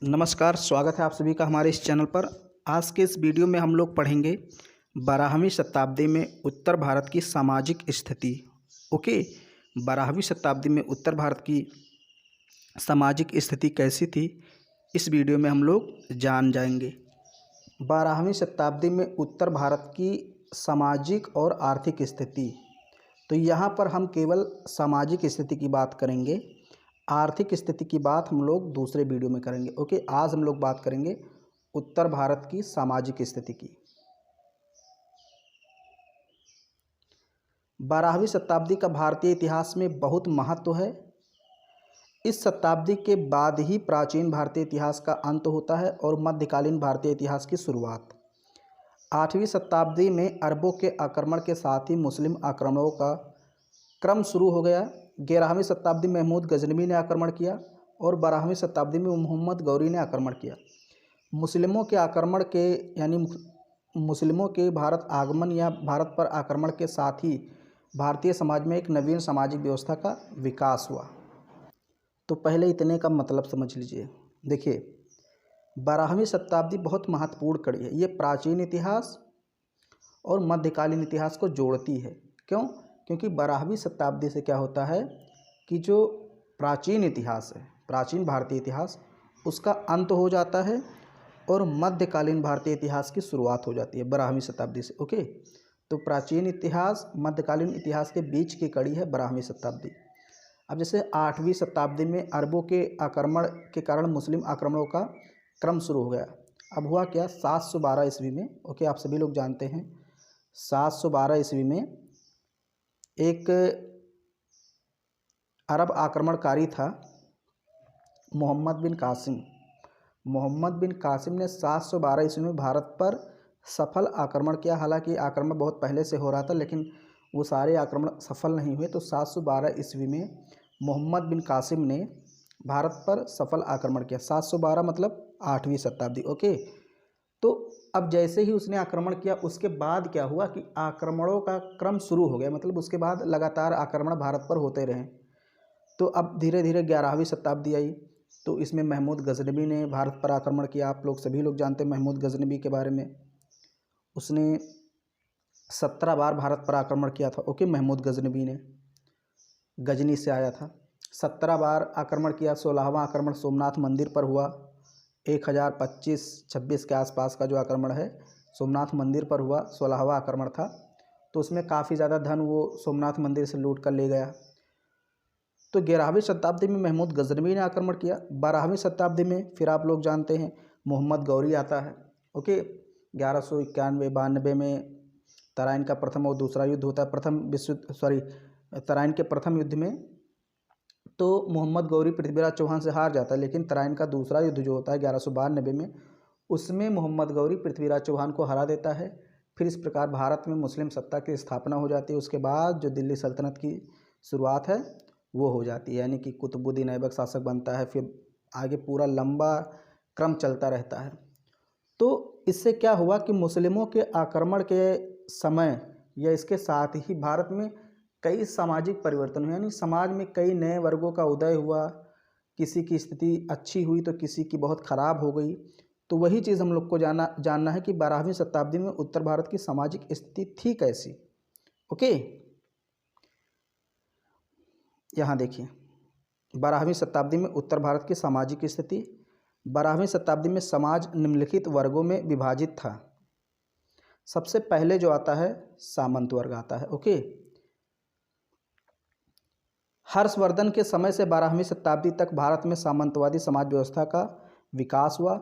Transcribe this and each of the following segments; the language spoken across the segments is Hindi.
नमस्कार, स्वागत है आप सभी का हमारे इस चैनल पर। आज के इस वीडियो में हम लोग पढ़ेंगे 12वीं शताब्दी में उत्तर भारत की सामाजिक स्थिति। ओके, 12वीं शताब्दी में उत्तर भारत की सामाजिक स्थिति कैसी थी, इस वीडियो में हम लोग जान जाएंगे। 12वीं शताब्दी में उत्तर भारत की सामाजिक और आर्थिक स्थिति, तो यहाँ पर हम केवल सामाजिक स्थिति की बात करेंगे। आर्थिक स्थिति की बात हम लोग दूसरे वीडियो में करेंगे। ओके, आज हम लोग बात करेंगे उत्तर भारत की सामाजिक स्थिति की। 12वीं शताब्दी का भारतीय इतिहास में बहुत महत्व है। इस शताब्दी के बाद ही प्राचीन भारतीय इतिहास का अंत होता है और मध्यकालीन भारतीय इतिहास की शुरुआत। 8वीं शताब्दी में अरबों के आक्रमण के साथ ही मुस्लिम आक्रमणों का क्रम शुरू हो गया। 11वीं शताब्दी में महमूद गजनवी ने आक्रमण किया और 12वीं शताब्दी में मोहम्मद गौरी ने आक्रमण किया। मुस्लिमों के आक्रमण के यानी मुस्लिमों के भारत आगमन या भारत पर आक्रमण के साथ ही भारतीय समाज में एक नवीन सामाजिक व्यवस्था का विकास हुआ। तो पहले इतने का मतलब समझ लीजिए। देखिए, 12वीं शताब्दी बहुत महत्वपूर्ण कड़ी है। ये प्राचीन इतिहास और मध्यकालीन इतिहास को जोड़ती है। क्यों? क्योंकि 12वीं शताब्दी से क्या होता है कि जो प्राचीन इतिहास है, प्राचीन भारतीय इतिहास, उसका अंत हो जाता है और मध्यकालीन भारतीय इतिहास की शुरुआत हो जाती है 12वीं शताब्दी से। ओके, तो प्राचीन इतिहास मध्यकालीन इतिहास के बीच की कड़ी है 12वीं शताब्दी। अब जैसे 8वीं शताब्दी में अरबों के आक्रमण के कारण मुस्लिम आक्रमणों का क्रम शुरू हो गया। अब हुआ क्या, 712 ईस्वी में, ओके आप सभी लोग जानते हैं, 712 ईस्वी में एक अरब आक्रमणकारी था मोहम्मद बिन कासिम। मोहम्मद बिन कासिम ने 712 ईस्वी में भारत पर सफल आक्रमण किया। हालांकि आक्रमण बहुत पहले से हो रहा था, लेकिन वो सारे आक्रमण सफल नहीं हुए। तो 712 ईस्वी में मोहम्मद बिन कासिम ने भारत पर सफल आक्रमण किया। 712 मतलब 8वीं शताब्दी। ओके, तो अब जैसे ही उसने आक्रमण किया, उसके बाद क्या हुआ कि आक्रमणों का क्रम शुरू हो गया। मतलब उसके बाद लगातार आक्रमण भारत पर होते रहे। तो अब धीरे धीरे 11वीं शताब्दी आई, तो इसमें महमूद गजनवी ने भारत पर आक्रमण किया। आप लोग सभी लोग जानते हैं महमूद गजनवी के बारे में। उसने 17 बार भारत पर आक्रमण किया था। ओके, महमूद गजनवी ने, गजनी से आया था, 17 बार आक्रमण किया। 16वां आक्रमण सोमनाथ मंदिर पर हुआ। 1025-26 के आसपास का जो आक्रमण है सोमनाथ मंदिर पर हुआ, 16वां आक्रमण था। तो उसमें काफ़ी ज़्यादा धन वो सोमनाथ मंदिर से लूट कर ले गया। तो 11वीं शताब्दी में महमूद गजनवी ने आक्रमण किया। 12वीं शताब्दी में फिर आप लोग जानते हैं मोहम्मद गौरी आता है। ओके, 1191-92 में तराइन का प्रथम और दूसरा युद्ध होता है। तराइन के प्रथम युद्ध में तो मोहम्मद गौरी पृथ्वीराज चौहान से हार जाता है, लेकिन तराइन का दूसरा युद्ध जो होता है 1192 में, उसमें मोहम्मद गौरी पृथ्वीराज चौहान को हरा देता है। फिर इस प्रकार भारत में मुस्लिम सत्ता की स्थापना हो जाती है। उसके बाद जो दिल्ली सल्तनत की शुरुआत है वो हो जाती है, यानी कि कुतुबुद्दीन ऐबक शासक बनता है। फिर आगे पूरा लंबा क्रम चलता रहता है। तो इससे क्या हुआ कि मुस्लिमों के आक्रमण के समय या इसके साथ ही भारत में कई सामाजिक परिवर्तन हुए, यानी समाज में कई नए वर्गों का उदय हुआ। किसी की स्थिति अच्छी हुई तो किसी की बहुत ख़राब हो गई। तो वही चीज़ हम लोग को जानना है कि 12वीं शताब्दी में उत्तर भारत की सामाजिक स्थिति थी कैसी। ओके, यहाँ देखिए 12वीं शताब्दी में उत्तर भारत की सामाजिक स्थिति। 12वीं शताब्दी में समाज निम्नलिखित वर्गों में विभाजित था। सबसे पहले जो आता है सामंत वर्ग आता है। ओके, हर्षवर्धन के समय से 12वीं शताब्दी तक भारत में सामंतवादी समाज व्यवस्था का विकास हुआ।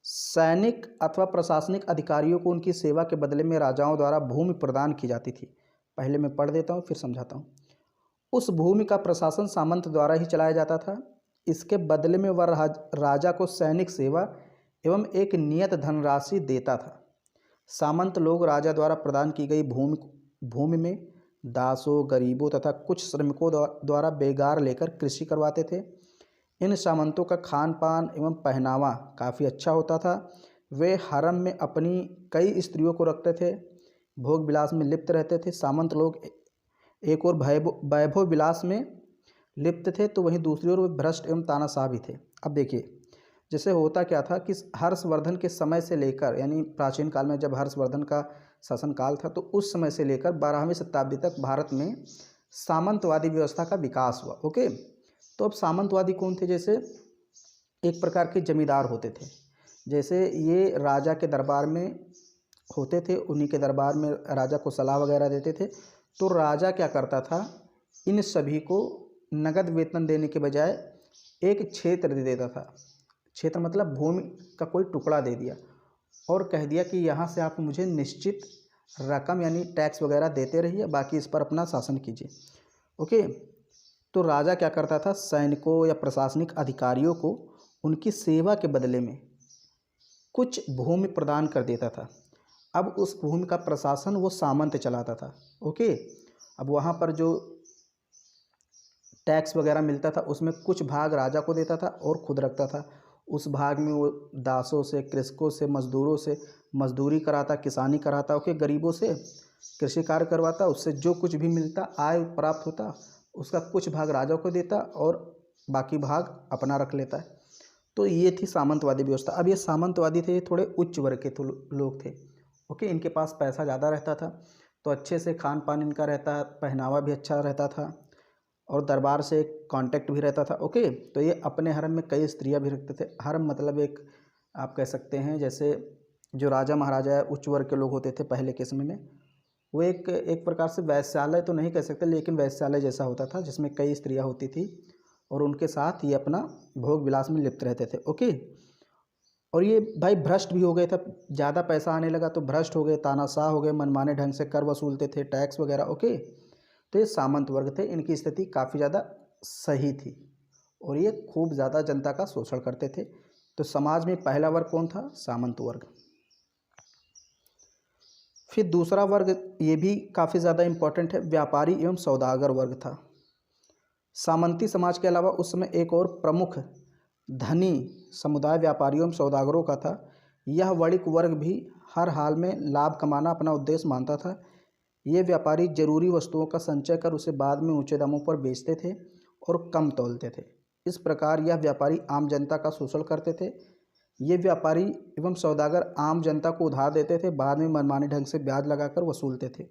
सैनिक अथवा प्रशासनिक अधिकारियों को उनकी सेवा के बदले में राजाओं द्वारा भूमि प्रदान की जाती थी। पहले मैं पढ़ देता हूँ फिर समझाता हूँ। उस भूमि का प्रशासन सामंत द्वारा ही चलाया जाता था। इसके बदले में वह राजा को सैनिक सेवा एवं एक नियत धनराशि देता था। सामंत लोग राजा द्वारा प्रदान की गई भूमि में दासों, गरीबों तथा कुछ श्रमिकों द्वारा बेगार लेकर कृषि करवाते थे। इन सामंतों का खान पान एवं पहनावा काफ़ी अच्छा होता था। वे हरम में अपनी कई स्त्रियों को रखते थे, भोग विलास में लिप्त रहते थे। सामंत लोग एक और वैभव विलास में लिप्त थे, तो वहीं दूसरी ओर वे भ्रष्ट एवं तानाशाह भी थे। अब देखिए, जैसे होता क्या था कि हर्षवर्धन के समय से लेकर, यानी प्राचीन काल में जब हर्षवर्धन का शासनकाल था, तो उस समय से लेकर 12वीं शताब्दी तक भारत में सामंतवादी व्यवस्था का विकास हुआ। ओके, तो अब सामंतवादी कौन थे? जैसे एक प्रकार के जमींदार होते थे, जैसे ये राजा के दरबार में होते थे, उन्हीं के दरबार में राजा को सलाह वगैरह देते थे। तो राजा क्या करता था, इन सभी को नगद वेतन देने के बजाय एक क्षेत्र दे देता था। क्षेत्र मतलब भूमि का कोई टुकड़ा दे दिया और कह दिया कि यहाँ से आप मुझे निश्चित रकम यानी टैक्स वगैरह देते रहिए, बाकी इस पर अपना शासन कीजिए। ओके, तो राजा क्या करता था, सैनिकों या प्रशासनिक अधिकारियों को उनकी सेवा के बदले में कुछ भूमि प्रदान कर देता था। अब उस भूमि का प्रशासन वो सामंत चलाता था। ओके, अब वहाँ पर जो टैक्स वगैरह मिलता था उसमें कुछ भाग राजा को देता था और खुद रखता था। उस भाग में वो दासों से, कृषकों से, मजदूरों से मजदूरी कराता, किसानी कराता, ओके, गरीबों से कृषि कार्य करवाता। उससे जो कुछ भी मिलता, आय प्राप्त होता, उसका कुछ भाग राजा को देता और बाकी भाग अपना रख लेता है। तो ये थी सामंतवादी व्यवस्था। अब ये सामंतवादी थे, ये थोड़े उच्च वर्ग के लोग थे। ओके, इनके पास पैसा ज़्यादा रहता था, तो अच्छे से खान पान इनका रहता, पहनावा भी अच्छा रहता था और दरबार से एक कांटेक्ट भी रहता था। ओके, तो ये अपने हरम में कई स्त्रियां भी रखते थे। हरम मतलब एक, आप कह सकते हैं जैसे जो राजा महाराजा उच्च वर्ग के लोग होते थे पहले के समय में, वो एक प्रकार से वैश्यालय तो नहीं कह सकते, लेकिन वैश्यालय जैसा होता था जिसमें कई स्त्रियां होती थी और उनके साथ ये अपना भोग विलास में लिप्त रहते थे। ओके, और ये भाई भ्रष्ट भी हो गए थे, ज़्यादा पैसा आने लगा तो भ्रष्ट हो गए, तानाशाह हो गए, मनमाने ढंग से कर वसूलते थे, टैक्स वगैरह। ओके, तो ये सामंत वर्ग थे, इनकी स्थिति काफ़ी ज़्यादा सही थी और ये खूब ज़्यादा जनता का शोषण करते थे। तो समाज में पहला वर्ग कौन था? सामंत वर्ग। फिर दूसरा वर्ग, ये भी काफ़ी ज़्यादा इम्पोर्टेंट है, व्यापारी एवं सौदागर वर्ग था। सामंती समाज के अलावा उस समय एक और प्रमुख धनी समुदाय व्यापारियों एवं सौदागरों का था। यह वणिक वर्ग भी हर हाल में लाभ कमाना अपना उद्देश्य मानता था। ये व्यापारी जरूरी वस्तुओं का संचय कर उसे बाद में ऊंचे दामों पर बेचते थे और कम तौलते थे। इस प्रकार यह व्यापारी आम जनता का शोषण करते थे। ये व्यापारी एवं सौदागर आम जनता को उधार देते थे, बाद में मनमाने ढंग से ब्याज लगाकर वसूलते थे।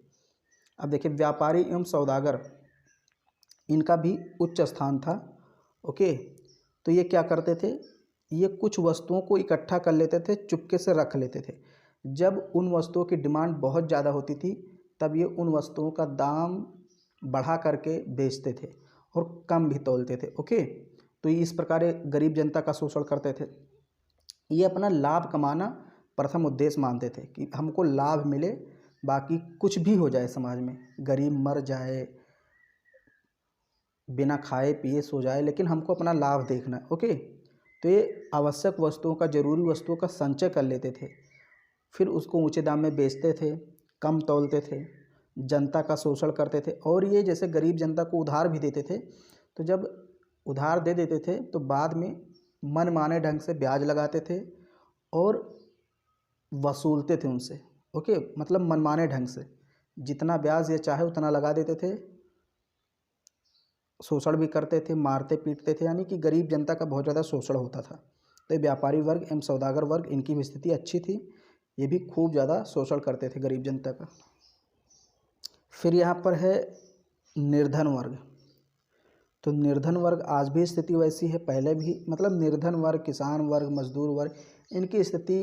अब देखिए, व्यापारी एवं सौदागर, इनका भी उच्च स्थान था। ओके, तो ये क्या करते थे, ये कुछ वस्तुओं को इकट्ठा कर लेते थे, चुपके से रख लेते थे। जब उन वस्तुओं की डिमांड बहुत ज़्यादा होती थी तब ये उन वस्तुओं का दाम बढ़ा करके बेचते थे और कम भी तौलते थे। ओके, तो इस प्रकार गरीब जनता का शोषण करते थे। ये अपना लाभ कमाना प्रथम उद्देश्य मानते थे कि हमको लाभ मिले, बाकी कुछ भी हो जाए समाज में, गरीब मर जाए, बिना खाए पिए सो जाए, लेकिन हमको अपना लाभ देखना है। ओके, तो ये आवश्यक वस्तुओं का, जरूरी वस्तुओं का संचय कर लेते थे, फिर उसको ऊंचे दाम में बेचते थे, कम तौलते थे, जनता का शोषण करते थे। और ये जैसे गरीब जनता को उधार भी देते थे, तो जब उधार दे देते थे तो बाद में मनमाने ढंग से ब्याज लगाते थे और वसूलते थे उनसे। ओके, मतलब मनमाने ढंग से जितना ब्याज ये चाहे उतना लगा देते थे, शोषण भी करते थे, मारते पीटते थे, यानी कि गरीब जनता का बहुत ज़्यादा शोषण होता था। तो ये व्यापारी वर्ग एवं सौदागर वर्ग, इनकी भी स्थिति अच्छी थी, ये भी खूब ज़्यादा शोषण करते थे गरीब जनता का। फिर यहाँ पर है निर्धन वर्ग। तो निर्धन वर्ग आज भी स्थिति वैसी है, पहले भी, मतलब निर्धन वर्ग, किसान वर्ग, मजदूर वर्ग, इनकी स्थिति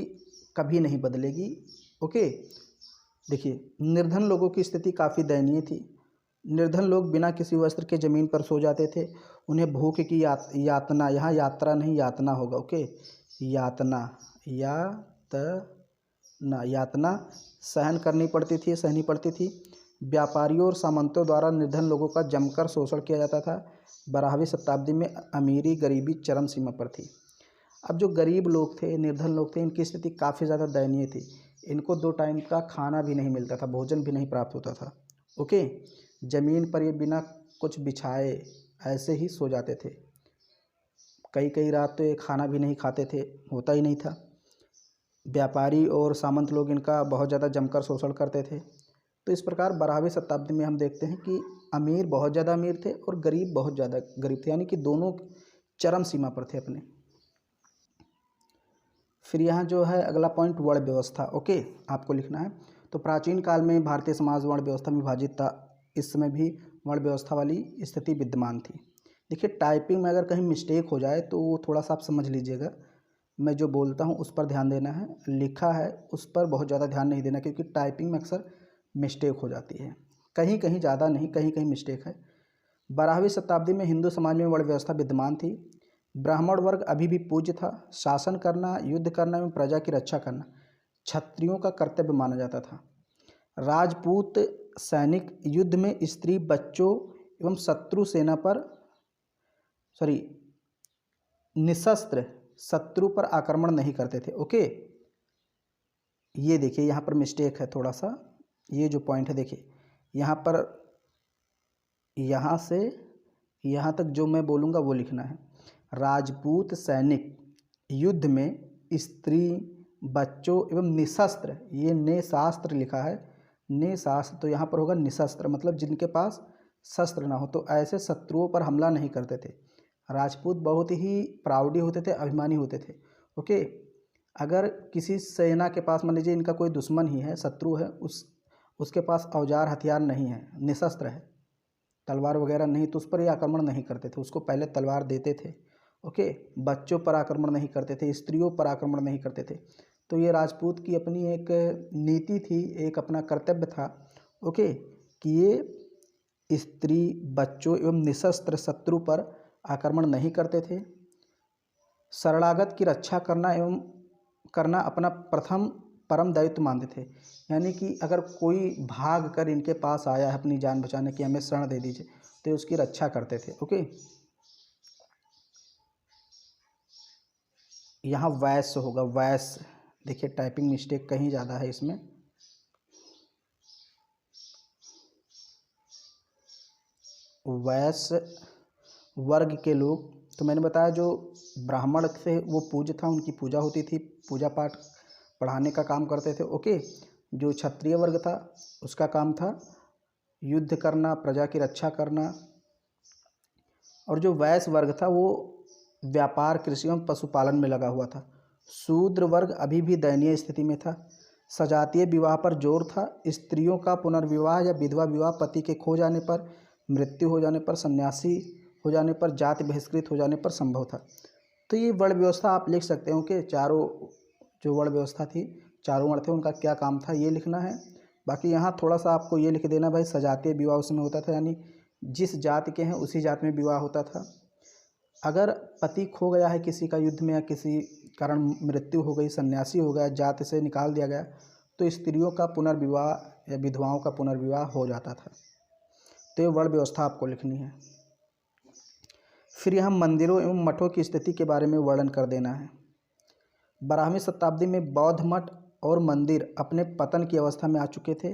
कभी नहीं बदलेगी। ओके, देखिए, निर्धन लोगों की स्थिति काफ़ी दयनीय थी। निर्धन लोग बिना किसी वस्त्र के ज़मीन पर सो जाते थे। उन्हें भूख की यातना, यहाँ यात्रा नहीं यातना होगा। ओके, यातना, यातना सहन करनी पड़ती थी, सहनी पड़ती थी। व्यापारियों और सामंतों द्वारा निर्धन लोगों का जमकर शोषण किया जाता था। 12वीं शताब्दी में अमीरी गरीबी चरम सीमा पर थी। अब जो गरीब लोग थे, निर्धन लोग थे, इनकी स्थिति काफ़ी ज़्यादा दयनीय थी। इनको 2 टाइम का खाना भी नहीं मिलता था, भोजन भी नहीं प्राप्त होता था। ओके, ज़मीन पर ये बिना कुछ बिछाए ऐसे ही सो जाते थे। कई कई रात तो ये खाना भी नहीं खाते थे, होता ही नहीं था। व्यापारी और सामंत लोग इनका बहुत ज़्यादा जमकर शोषण करते थे। तो इस प्रकार 12वीं शताब्दी में हम देखते हैं कि अमीर बहुत ज़्यादा अमीर थे और गरीब बहुत ज़्यादा गरीब थे, यानी कि दोनों चरम सीमा पर थे अपने। फिर यहाँ जो है अगला पॉइंट वर्ण व्यवस्था, ओके आपको लिखना है। तो प्राचीन काल में भारतीय समाज वर्ण व्यवस्था में विभाजित था। इस समय भी वर्ण व्यवस्था वाली स्थिति विद्यमान थी। देखिए टाइपिंग में अगर कहीं मिस्टेक हो जाए तो वो थोड़ा सा आप समझ लीजिएगा, मैं जो बोलता हूँ उस पर ध्यान देना है, लिखा है उस पर बहुत ज़्यादा ध्यान नहीं देना, क्योंकि टाइपिंग में अक्सर मिस्टेक हो जाती है, कहीं कहीं ज़्यादा नहीं, कहीं कहीं मिस्टेक है। 12वीं शताब्दी में हिंदू समाज में वर्ण व्यवस्था विद्यमान थी। ब्राह्मण वर्ग अभी भी पूज्य था। शासन करना, युद्ध करना एवं प्रजा की रक्षा करना क्षत्रियों का कर्तव्य माना जाता था। राजपूत सैनिक युद्ध में स्त्री, बच्चों एवं शत्रु सेना पर निशस्त्र शत्रु पर आक्रमण नहीं करते थे। ओके, ये देखिए यहाँ पर मिस्टेक है थोड़ा सा, ये जो पॉइंट है देखिए यहाँ पर, यहाँ से यहाँ तक जो मैं बोलूँगा वो लिखना है। राजपूत सैनिक युद्ध में स्त्री, बच्चों एवं निशस्त्र, ये निशास्त्र लिखा है, निशास्त्र तो यहाँ पर होगा निशस्त्र, मतलब जिनके पास शस्त्र ना हो, तो ऐसे शत्रुओं पर हमला नहीं करते थे। राजपूत बहुत ही प्राउडी होते थे, अभिमानी होते थे। ओके, अगर किसी सेना के पास मान लीजिए इनका कोई दुश्मन ही है, शत्रु है, उसके पास औजार हथियार नहीं है, निशस्त्र है, तलवार वगैरह नहीं, तो उस पर ये आक्रमण नहीं करते थे, उसको पहले तलवार देते थे। ओके, बच्चों पर आक्रमण नहीं करते थे, स्त्रियों पर आक्रमण नहीं करते थे। तो ये राजपूत की अपनी एक नीति थी, एक अपना कर्तव्य था। ओके, कि ये स्त्री, बच्चों एवं निशस्त्र शत्रु पर आक्रमण नहीं करते थे। शरणागत की रक्षा करना अपना प्रथम परम दायित्व मानते थे। यानी कि अगर कोई भाग कर इनके पास आया है अपनी जान बचाने की, हमें शरण दे दीजिए, तो उसकी रक्षा करते थे। ओके, यहाँ वैश्य होगा, वैश्य, देखिए टाइपिंग मिस्टेक कहीं ज़्यादा है इसमें, वैश्य वर्ग के लोग, तो मैंने बताया जो ब्राह्मण थे वो पूज्य था, उनकी पूजा होती थी, पूजा पाठ पढ़ाने का काम करते थे। ओके, जो क्षत्रिय वर्ग था उसका काम था युद्ध करना, प्रजा की रक्षा करना, और जो वैश्य वर्ग था वो व्यापार, कृषि एवं पशुपालन में लगा हुआ था। शूद्र वर्ग अभी भी दयनीय स्थिति में था। सजातीय विवाह पर जोर था। स्त्रियों का पुनर्विवाह या विधवा विवाह पति के खो जाने पर, मृत्यु हो जाने पर, सन्यासी हो जाने पर, जाति बहिष्कृत हो जाने पर संभव था। तो ये वर्ण व्यवस्था आप लिख सकते हो कि चारों जो वर्ण व्यवस्था थी, चारों वर्ण थे, उनका क्या काम था, ये लिखना है। बाकी यहाँ थोड़ा सा आपको ये लिख देना भाई, सजातीय विवाह उसमें होता था, यानी जिस जाति के हैं उसी जाति में विवाह होता था। अगर पति खो गया है किसी का युद्ध में, या किसी कारण मृत्यु हो गई, सन्यासी हो गया, जाति से निकाल दिया गया, तो स्त्रियों का पुनर्विवाह या विधवाओं का पुनर्विवाह हो जाता था। तो ये वर्ण व्यवस्था आपको लिखनी है। फिर यहाँ मंदिरों एवं मठों की स्थिति के बारे में वर्णन कर देना है। 12वीं शताब्दी में बौद्ध मठ और मंदिर अपने पतन की अवस्था में आ चुके थे।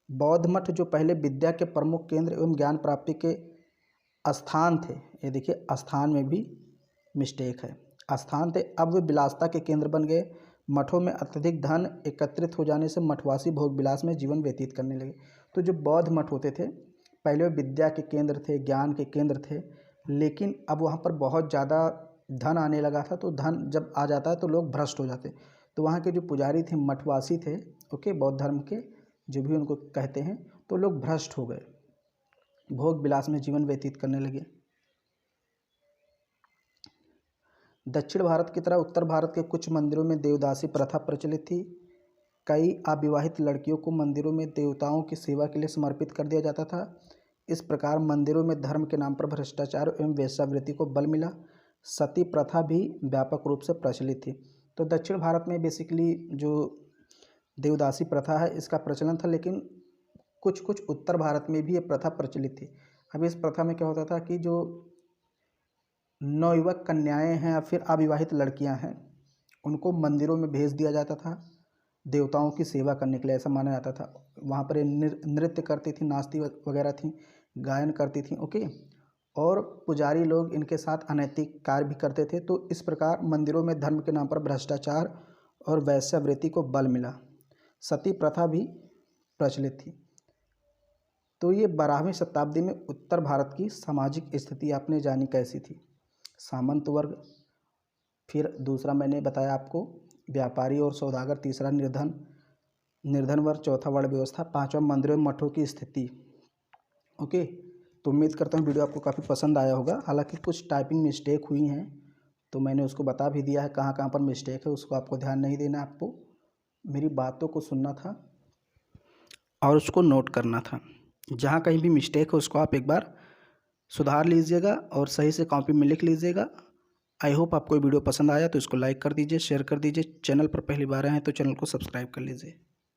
बौद्ध मठ जो पहले विद्या के प्रमुख केंद्र एवं ज्ञान प्राप्ति के स्थान थे, ये देखिए स्थान में भी मिस्टेक है, स्थान थे, अब वे विलासता के केंद्र बन गए। मठों में अत्यधिक धन एकत्रित हो जाने से मठवासी भोग विलास में जीवन व्यतीत करने लगे। तो जो बौद्ध मठ होते थे पहले वे विद्या के केंद्र थे, ज्ञान के केंद्र थे, लेकिन अब वहाँ पर बहुत ज़्यादा धन आने लगा था। तो धन जब आ जाता है तो लोग भ्रष्ट हो जाते। तो वहाँ के जो पुजारी थे, मठवासी थे, ओके, बौद्ध धर्म के जो भी उनको कहते हैं, तो लोग भ्रष्ट हो गए, भोग विलास में जीवन व्यतीत करने लगे। दक्षिण भारत की तरह उत्तर भारत के कुछ मंदिरों में देवदासी प्रथा प्रचलित थी। कई अविवाहित लड़कियों को मंदिरों में देवताओं की सेवा के लिए समर्पित कर दिया जाता था। इस प्रकार मंदिरों में धर्म के नाम पर भ्रष्टाचार एवं वेश्यावृत्ति को बल मिला। सती प्रथा भी व्यापक रूप से प्रचलित थी। तो दक्षिण भारत में बेसिकली जो देवदासी प्रथा है इसका प्रचलन था, लेकिन कुछ कुछ उत्तर भारत में भी ये प्रथा प्रचलित थी। अब इस प्रथा में क्या होता था कि जो नवयुवक कन्याएं हैं या फिर अविवाहित लड़कियां हैं, उनको मंदिरों में भेज दिया जाता था देवताओं की सेवा करने के लिए, ऐसा माना जाता था। वहाँ पर नृत्य करती थी, नाचती वगैरह थी, गायन करती थी। ओके, और पुजारी लोग इनके साथ अनैतिक कार्य भी करते थे। तो इस प्रकार मंदिरों में धर्म के नाम पर भ्रष्टाचार और वेश्यावृत्ति को बल मिला। सती प्रथा भी प्रचलित थी। तो ये 12वीं शताब्दी में उत्तर भारत की सामाजिक स्थिति आपने जानी कैसी थी। सामंत वर्ग, फिर दूसरा मैंने बताया आपको व्यापारी और सौदागर, तीसरा निर्धन वर्ग, चौथा वर्ण व्यवस्था, पांचवा मंदिरों में मठों की स्थिति। ओके, तो उम्मीद करता हूँ वीडियो आपको काफ़ी पसंद आया होगा। हालांकि कुछ टाइपिंग मिस्टेक हुई हैं तो मैंने उसको बता भी दिया है कहाँ कहाँ पर मिस्टेक है, उसको आपको ध्यान नहीं देना, आपको मेरी बातों को सुनना था और उसको नोट करना था। जहाँ कहीं भी मिस्टेक है उसको आप एक बार सुधार लीजिएगा और सही से कॉपी में लिख लीजिएगा। आई होप आपको वीडियो पसंद आया तो इसको लाइक कर दीजिए, शेयर कर दीजिए। चैनल पर पहली बार आए हैं तो चैनल को सब्सक्राइब कर लीजिए।